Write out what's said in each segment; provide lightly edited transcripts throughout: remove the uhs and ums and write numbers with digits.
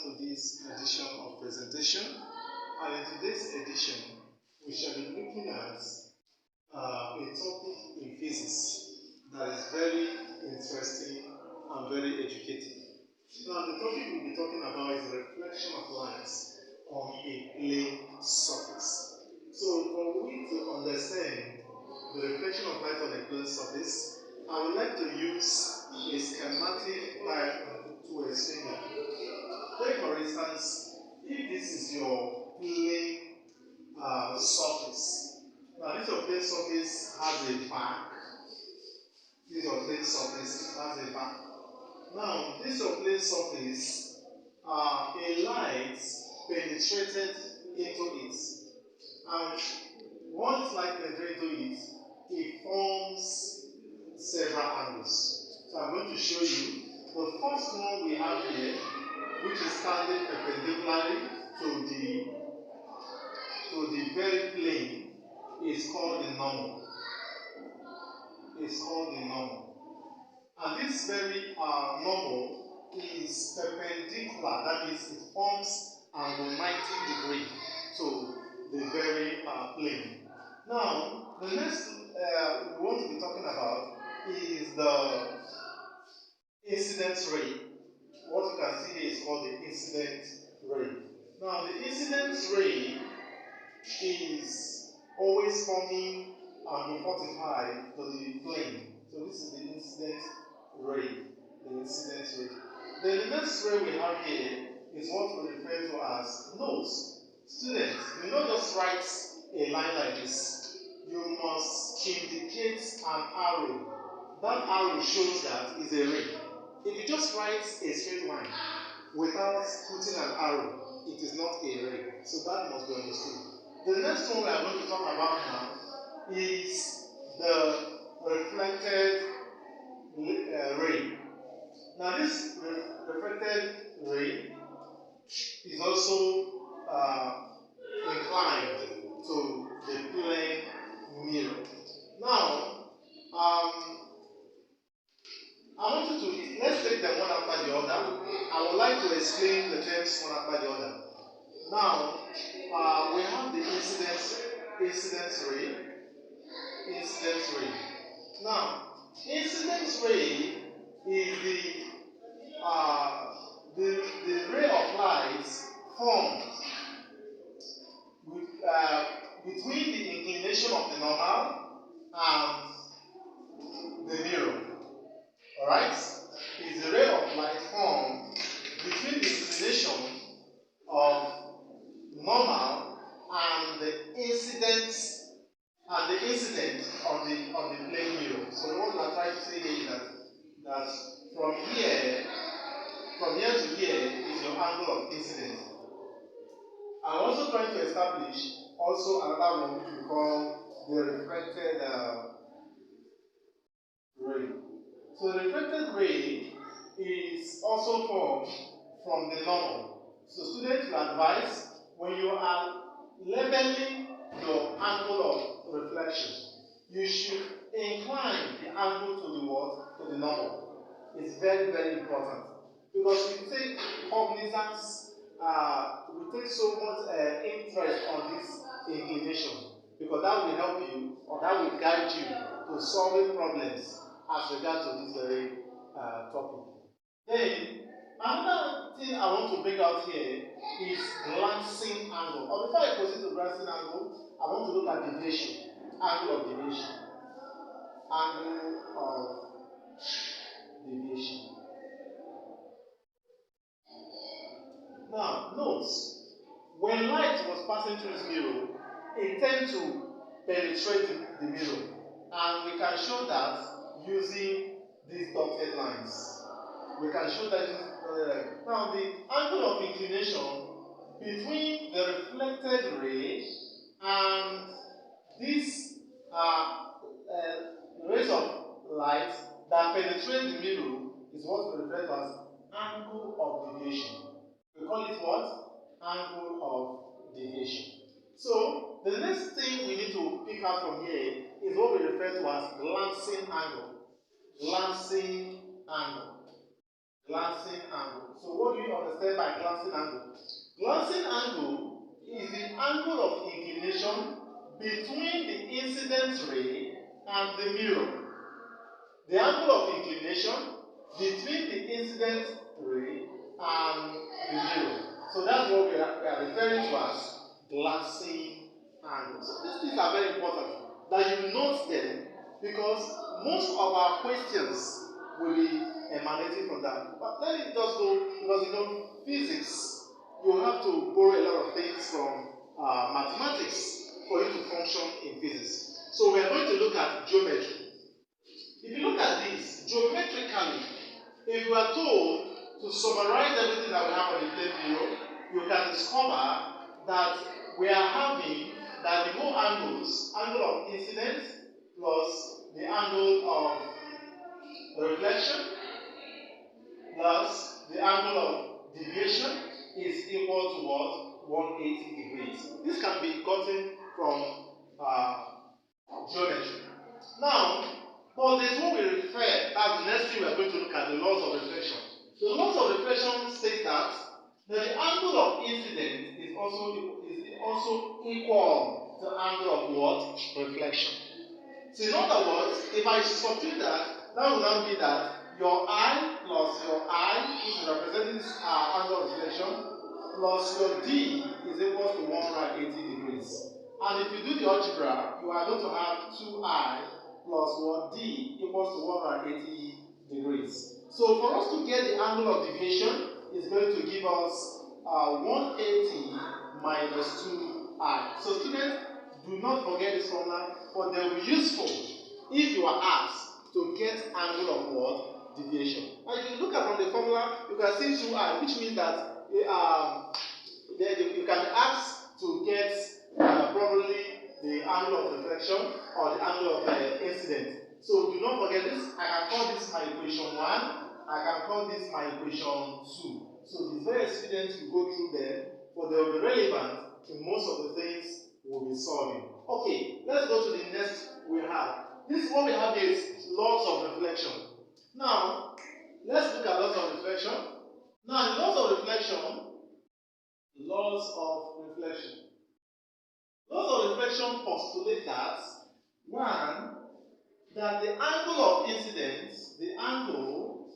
to this edition of presentation, and in today's edition we shall be looking at a topic in physics that is very interesting and very educative. Now the topic we'll be talking about is the reflection of light on a plane surface. So for we to understand the reflection of light on a plane surface, I would like to use a schematic diagram to explain that. Take for instance, if this is your plane surface. Now this your plane surface has a back. This your plane surface has a back. Now this your plane surface, a light penetrated into it, and once light penetrates into it, it forms several angles. So I'm going to show you the first one we have here, which is standing perpendicularly to the very plane, is called the normal. It's called the normal. And this very normal is perpendicular, that is, it forms angle 90 degrees to the very plane. Now, the next we want to be talking about is the incident ray. What you can see here is called the incident ray. Now, the incident ray is always forming angle 45 to the plane. So this is the incident ray. The incident ray. Then the next ray we have here is what we refer to as nodes. Students, you not just write a line like this. You must indicate an arrow. That arrow shows that is a ray. If you just write a straight line without putting an arrow, it is not a ray. So that must be understood. The next one we are going to talk about now is the reflected ray. Now this reflected ray is also inclined to the plane mirror. Now, I want you to, let's take them one after the other. I would like to explain the terms one after the other. Now, we have the incidence ray. Incidence ray. Now, incidence ray is the ray of light formed with, between the inclination of the normal and the mirror. Alright? Is the ray of light formed between the inclination of normal and the incident on the plane mirror. So what we are trying to say here is that from here to here is your angle of incidence. I'm also trying to establish also another one which we call the reflected ray. So the reflected ray is also formed from the normal. So students will advise when you are leveling your angle of reflection, you should incline the angle to the what? To the normal. It's very, very important. Because we take cognizance, we take so much interest on this inclination. Because that will help you, or that will guide you to solving problems as regards to this very topic. Then, another thing I want to bring out here is glancing angle. Or before I proceed to glancing angle, I want to look at deviation. Angle of deviation. Angle of deviation. Now, note, when light was passing through this mirror, it tends to penetrate the mirror. And we can show that using these dotted lines. We can show that using dotted lines. Now, the angle of inclination between the reflected ray and these rays of light that penetrate the mirror is what we refer to as angle of deviation. We call it what? Angle of deviation. So, the next thing we need to pick out from here is what we refer to as glancing angle. Glancing angle. Glancing angle. So what do you understand by glancing angle? Glancing angle is the angle of inclination between the incident ray and the mirror. The angle of inclination between the incident ray and the mirror. So that's what we are referring to as glancing angle. So these things are very important that you note them because most of our questions will be emanating from that. But let me just go, because physics, you have to borrow a lot of things from mathematics for you to function in physics. So we are going to look at geometry. If you look at this, geometrically, if you are told to summarize everything that we have on the plane below, you can discover that we are having that the whole angles, angle of incidence plus the angle of reflection plus the angle of deviation is equal to what? 180 degrees. This can be gotten from geometry. Now, but there's what we refer as the next thing we are going to look at, the laws of reflection. The laws of reflection state that the angle of incidence is also equal to the angle of what? Reflection. So in other words, if I substitute that, that will now be that your I plus your I, which is representing this angle of reflection, plus your D is equal to 180 degrees. And if you do the algebra, you are going to have 2I plus 1D equals to 180 degrees. So for us to get the angle of deviation, it's going to give us 180 minus 2I. So students, do not forget this formula, but they will be useful if you are asked to get angle of what? Deviation. And if you look at from the formula, you can see 2I, which means that you can be asked to get probably the angle of reflection or the angle of incident. So do not forget this. I can call this my equation 1. I can call this my equation 2. So these various students will go through them, but they will be relevant to most of the things we'll be solving. Okay, let's go to the next we have. This one we have is laws of reflection. Now, let's look at laws of reflection. Now, the laws of reflection. Laws of reflection postulate that, one, that the angle of incidence, the angle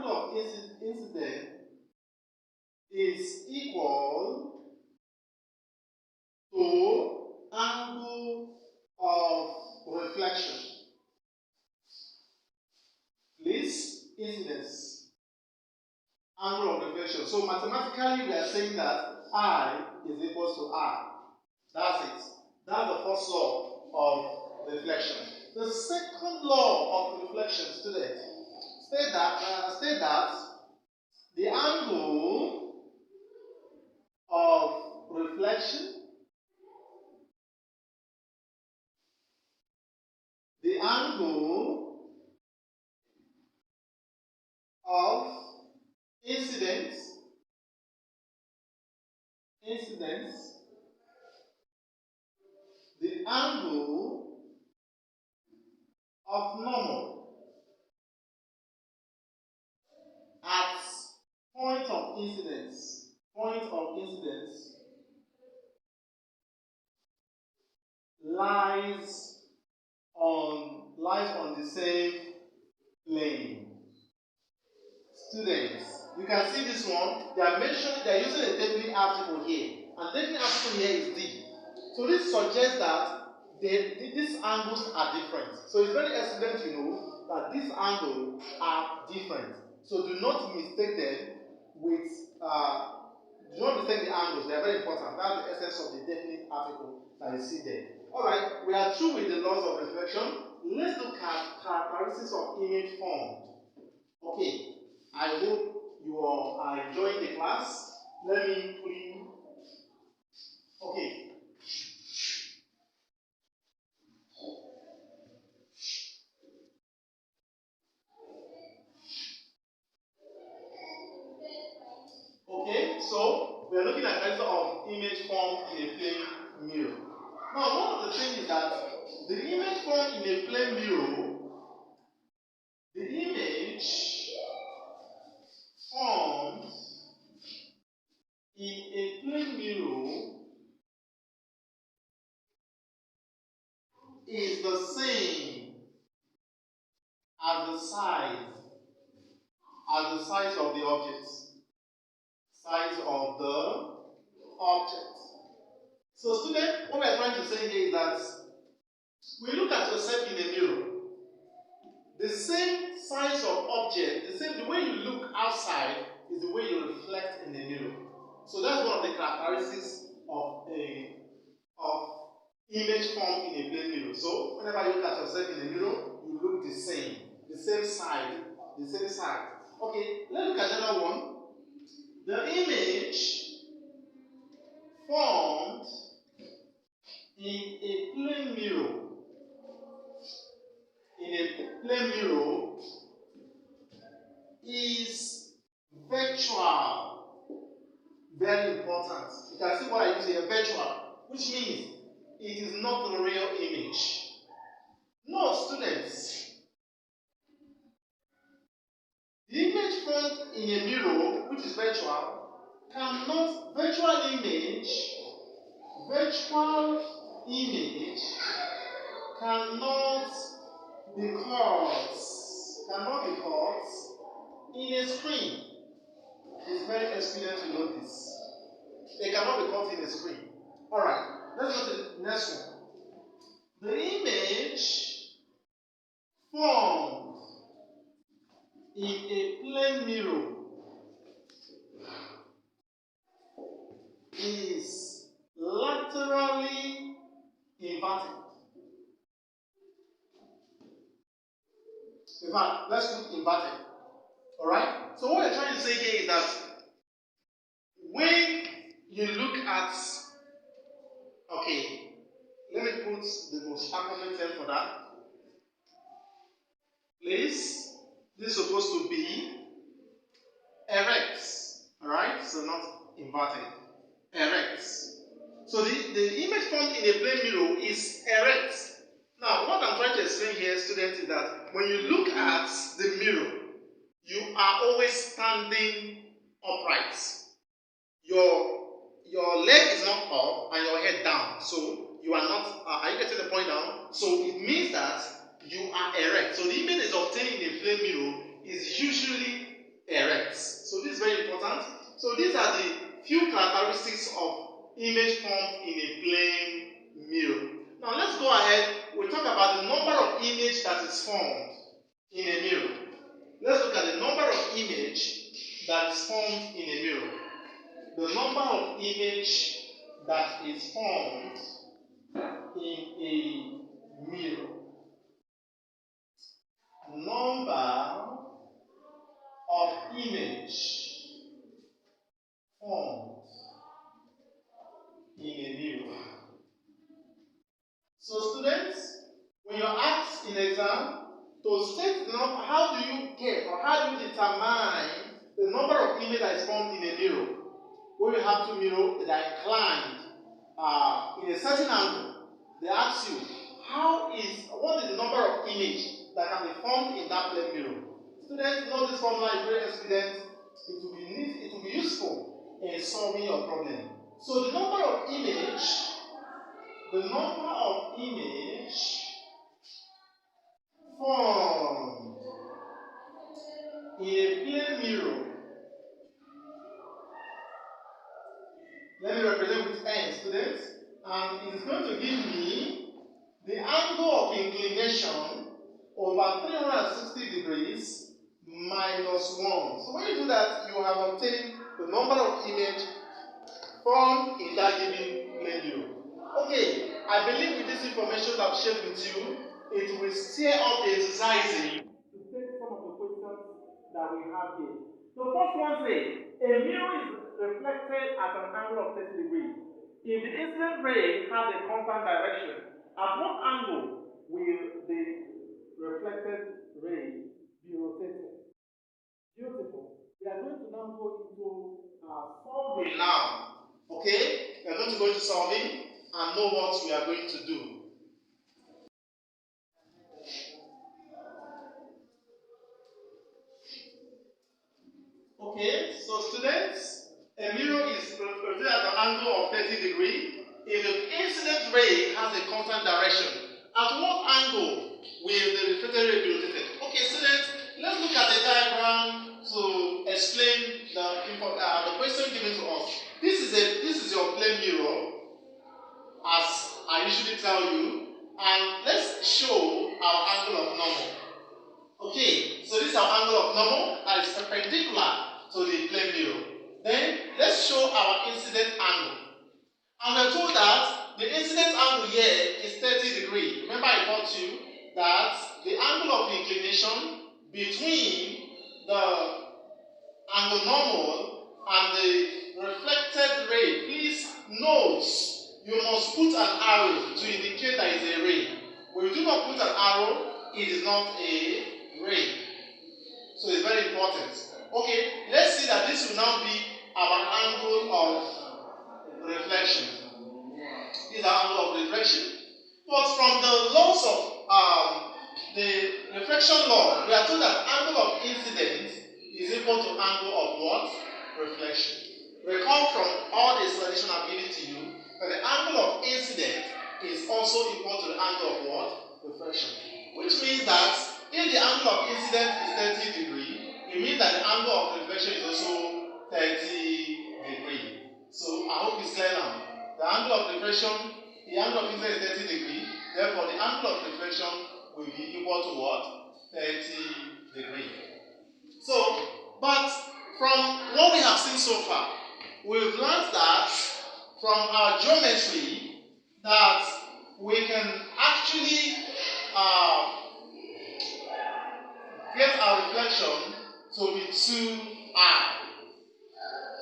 of incidence is equal to angle of reflection. Please, incidence, angle of reflection. So mathematically, we are saying that I is equal to R. That's it. That's the first law of reflection. The second law of reflection, students, state that the angle of reflection, the angle of incidence, the angle of normal at point of incidence lies on the same plane. Students, you can see this one. They are using a definite article here, and definite article here is D. So this suggests that these angles are different. So it's very excellent to know that these angles are different. So do not mistake them with do not mistake the angles. They are very important. That's the essence of the definite article that you see there. Alright, we are through with the laws of reflection. Let's look at characteristics of image formed. Okay, I hope you are enjoying the class. Let me put in. Okay. Okay, so we are looking at characteristics of image formed in a plane mirror. Now, one of the things is that The image formed in a plane mirror, the image formed in a plane mirror is the same as the size of the object. Size of the object. So student, what we are trying to say here is that when you look at yourself in a mirror, the same size of object, the way you look outside is the way you reflect in the mirror. So that's one of the characteristics of image formed in a plane mirror. So whenever you look at yourself in the mirror, you look the same side. Okay, let's look at another one. The image formed in a plane mirror is virtual. Very important. You can see what I use here, virtual, which means it is not a real image. No, students. The image formed in a mirror, which is virtual, virtual image cannot be caught in a screen. It's very expedient to know this. They cannot be caught in a screen. Alright, let's go to the next one. The image formed in a plane mirror is laterally inverted. In fact, let's put inverted. Alright? So what we're trying to say here is that when you look at, okay, let me put the most appropriate term for that. Please, this is supposed to be erect. Alright? So not inverted. Erect. So the image formed in a plane mirror is erect. Now, what I'm trying to explain here, students, is that when you look at the mirror, you are always standing upright. Your leg is not up and your head down. So you are not, are you getting the point now? So it means that you are erect. So the image is obtained in a plane mirror is usually erect. So this is very important. So these are the few characteristics of image formed in a plane mirror. Now let's go ahead. We'll talk about the number of image that is formed in a mirror. Let's look at the number of image that is formed in a mirror. The number of image that is formed in a mirror. Number of image formed in a mirror. So students, when you're asked in exam to state the number, how do you get or how do you determine the number of image that is formed in a mirror? When you have two mirrors that are inclined in a certain angle, they ask you, what is the number of image that can be formed in that plane mirror? Students know this formula is very expedient. It will be useful in solving your problem. So the number of image formed in a plane mirror. Let me represent with n, students, and it is going to give me the angle of inclination over 360 degrees minus 1. So when you do that, you have obtained the number of image formed in that given plane mirror. Okay, I believe with this information I've shared with you, it will steer up the exercising to take some of the questions that we have here. The first one says, a mirror is reflected at an angle of 30 degrees. If the incident ray has a constant direction, at what angle will the reflected ray be rotated? Beautiful. We are going to now go into solving now. Okay? We are going to go into solving and know what we are going to do. students, a mirror is rotated at an angle of 30 degrees if the incident ray has a constant direction. At what angle will the reflected ray be rotated? Okay, students, let's look at the diagram to explain the question given to us. This is your plane mirror, as I usually tell you, and let's show our angle of normal. Okay, so this is our angle of normal that is perpendicular to the plane mirror. Then let's show our incident angle. And we're told that the incident angle here is 30 degrees. Remember I taught you that the angle of inclination between the angle normal and the reflected ray. Please note, you must put an arrow to indicate that it's a ray. When you do not put an arrow, it is not a ray. So it's very important. Okay, let's see that this will now be our angle of reflection. This is our angle of reflection. But from the laws of the reflection law, we are told that angle of incidence is equal to angle of what? Reflection. Recall from all the explanation I've given to you that the angle of incidence is also equal to the angle of what? Reflection. Which means that if the angle of incidence is 30 degrees, it means that the angle of reflection is also 30 degrees. So I hope it's clear now. The angle of reflection, the angle of incidence is 30 degrees, therefore the angle of reflection will be equal to what? 30 degrees. So, but from what we have seen so far, we've learned that from our geometry that we can actually get our reflection to be 2I.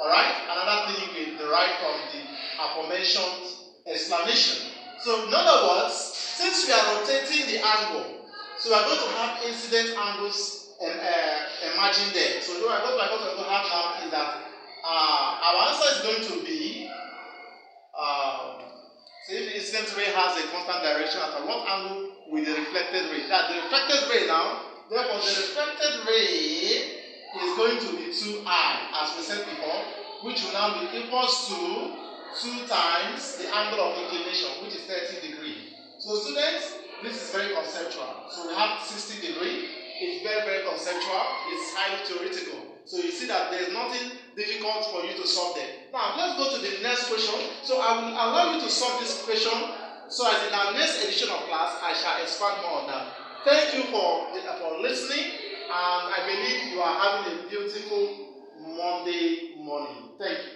Alright? Another thing we derive from the aforementioned explanation. So in other words, since we are rotating the angle, so we are going to have incident angles emerging there. So what we are going to have now is that our answer is going to be so if the incident ray has a constant direction, at what angle with the reflected ray? That the reflected ray now, therefore the reflected ray is going to be 2I, as we said before, which will now be equals to 2 times the angle of inclination, which is 30 degrees. So students, this is very conceptual. So we have 60 degrees. It's very, very conceptual. It's highly theoretical. So you see that there's nothing difficult for you to solve there. Now, let's go to the next question. So I will allow you to solve this question. So as in our next edition of class, I shall expand more on that. Thank you for listening. And I believe you are having a beautiful Monday morning. Thank you.